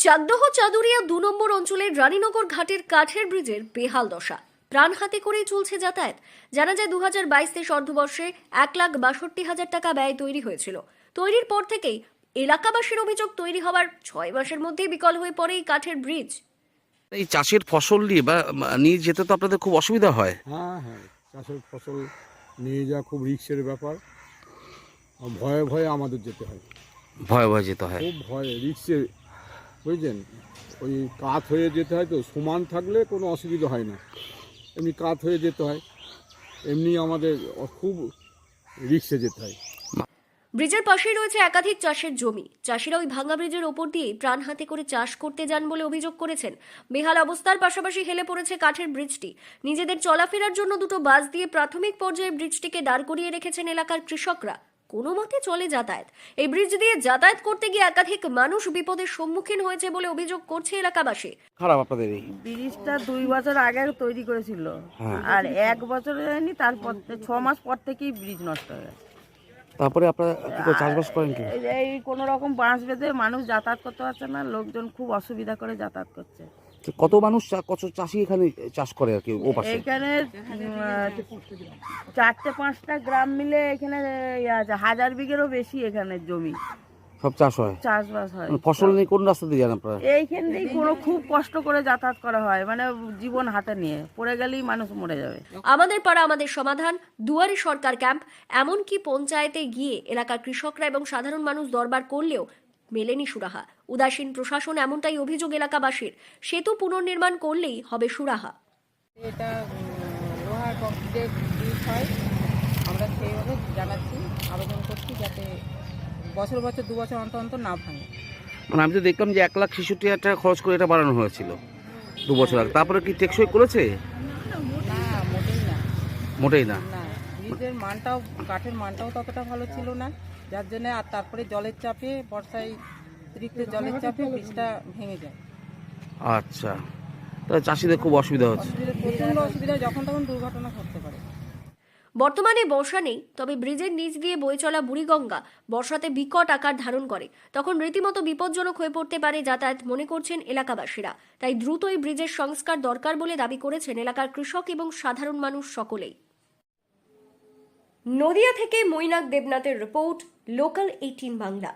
চাকদহ চাদুরিয়া ২ নম্বর অঞ্চলের রানীনগর ঘাটের কাঠের ব্রিজের বেহাল দশা। প্রাণ হাতে করেই চলছে যাতায়াত। জানা যায় ২০২২-২৩ অর্থবর্ষে ১,৬২,০০০ টাকা ব্যয় তৈরি হয়েছিল। তৈরির পর থেকেই এলাকাবাসীর অভিযোগ, তৈরি হওয়ার ৬ মাসের মধ্যেই বিকল হয়ে পড়ে এই কাঠের ব্রিজ। এই চাষের ফসল নিয়ে নিয়ে যেতে তো আপনাদের খুব অসুবিধা হয়। হ্যাঁ হ্যাঁ, চাষের ফসল নিয়ে যাওয়া খুব রিস্কের ব্যাপার। ভয়ে ভয়ে আমাদের যেতে হয়, ভয়ে ভয়ে যেতে হয়। খুব ভয়ে রিস্কে, বুঝলেন। ওই কাত হয়ে যেতে হয়, তো সমান থাকলে কোনো অসুবিধা হয় না, এমনি কাত হয়ে যেতে হয়, এমনি আমাদের খুব রিস্কে যেতে হয়। ব্রিজের পাশেই রয়েছে একাধিক চাষের জমি। চাষিরা ওই ভাঙা ব্রিজের ওপর দিয়েই প্রাণ হাতে করে চাষ করতে যান বলে অভিযোগ করেছেন। বেহাল অবস্থার পাশাপাশি হেলে পড়েছে কাঠের ব্রিজটি। নিজেদের চলাফেরার জন্য দুটো বাস দিয়ে প্রাথমিক পর্যায়ে ব্রিজটিকে দাঁড় করিয়ে রেখেছেন এলাকার কৃষকরা। কোনো মতে চলে যাতায়াত। এই ব্রিজ দিয়ে যাতায়াত করতে গিয়ে একাধিক মানুষ বিপদের সম্মুখীন হয়েছে বলে অভিযোগ করছে এলাকাবাসী। খারাপ আপনাদের এই ব্রিজটা ২ বছর আগে তৈরি করেছিল, হ্যাঁ। আর ১ বছর হয়নি, তারপর ৬ মাস পর থেকেই ব্রিজ নষ্ট হয়ে গেছে। তারপরে আপনারা কি করে চাষবাস করেন কি? এই কোনো রকম বাঁশ বেঁধে মানুষ যাতায়াত করতে পারছে না, লোকজন খুব অসুবিধা করে যাতায়াত করছে। তো কত মানুষ কত চাষি এখানে চাষ করে আর কি ও পাশে? এইখানে ৪-৫টা গ্রাম মিলে এখানে আছে, ১,০০০ বিঘেরও বেশি এখানে জমি সব চাষ হয়, চাষবাস হয়। ফসল নিয়ে কোন রাস্তা দিয়ে যান আপনারা? এইখান থেকেই কোনো খুব কষ্ট করে যাতায়াত করা হয়, মানে জীবন হাতে নিয়ে, পড়ে গেলেই মানুষ মরে যাবে। আমাদের পাড়া আমাদের সমাধান, দুয়ারে সরকার ক্যাম্প, এমনকি পঞ্চায়েতে গিয়ে এলাকার কৃষকরা এবং সাধারণ মানুষ দরবার করলেও মেলেনি সুরাহা। উদাসীন প্রশাসন, এমনটাই অভিযোগ এলাকাবাসীর। সেতু পুনর্নির্মাণ করলেই হবে সুরাহা। এটা লোহার কংক্রিটের ব্রিজ হয়, আমরা সেইভাবে জানাচ্ছি, আবেদন করছি যাতে বছর বছর ২ বছর অন্তর অন্তর না ভাঙে। মানে আমি তো দেখলাম যে ১,৬৬,০০০ টাকা খরচ করে এটা বানানো হয়েছিল ২ বছর আগে। তারপরে কি টেকসই করেছে? না, মোটেই না। মোটেই না। না, ব্রিজের মানটাও, কাঠের মানটাও ততটা ভালো ছিল না, যার জন্য। আর তারপরে জলের চাপে, বর্ষায় অতিরিক্ত জলের চাপে ব্রিজটা ভেঙে যায়। আচ্ছা, তাহলে চাষিদের খুব অসুবিধা হচ্ছে। প্রচণ্ড অসুবিধা, যখন তখন দুর্ঘটনা ঘটতে পারে। বর্তমানে বর্ষা নেই, তবে ব্রিজের নিচ দিয়ে বয়ে চলা বুড়িগঙ্গা বর্ষাতে বিকট আকার ধারণ করে। তখন রীতিমতো বিপজ্জনক হয়ে পড়তে পারে যাতায়াত, মনে করছেন এলাকাবাসীরা। তাই দ্রুত এই ব্রিজের সংস্কার দরকার বলে দাবি করেছেন এলাকার কৃষক এবং সাধারণ মানুষ সকলেই। নদিয়া থেকে মৈনাক দেবনাথের রিপোর্ট, লোকাল 18 বাংলা।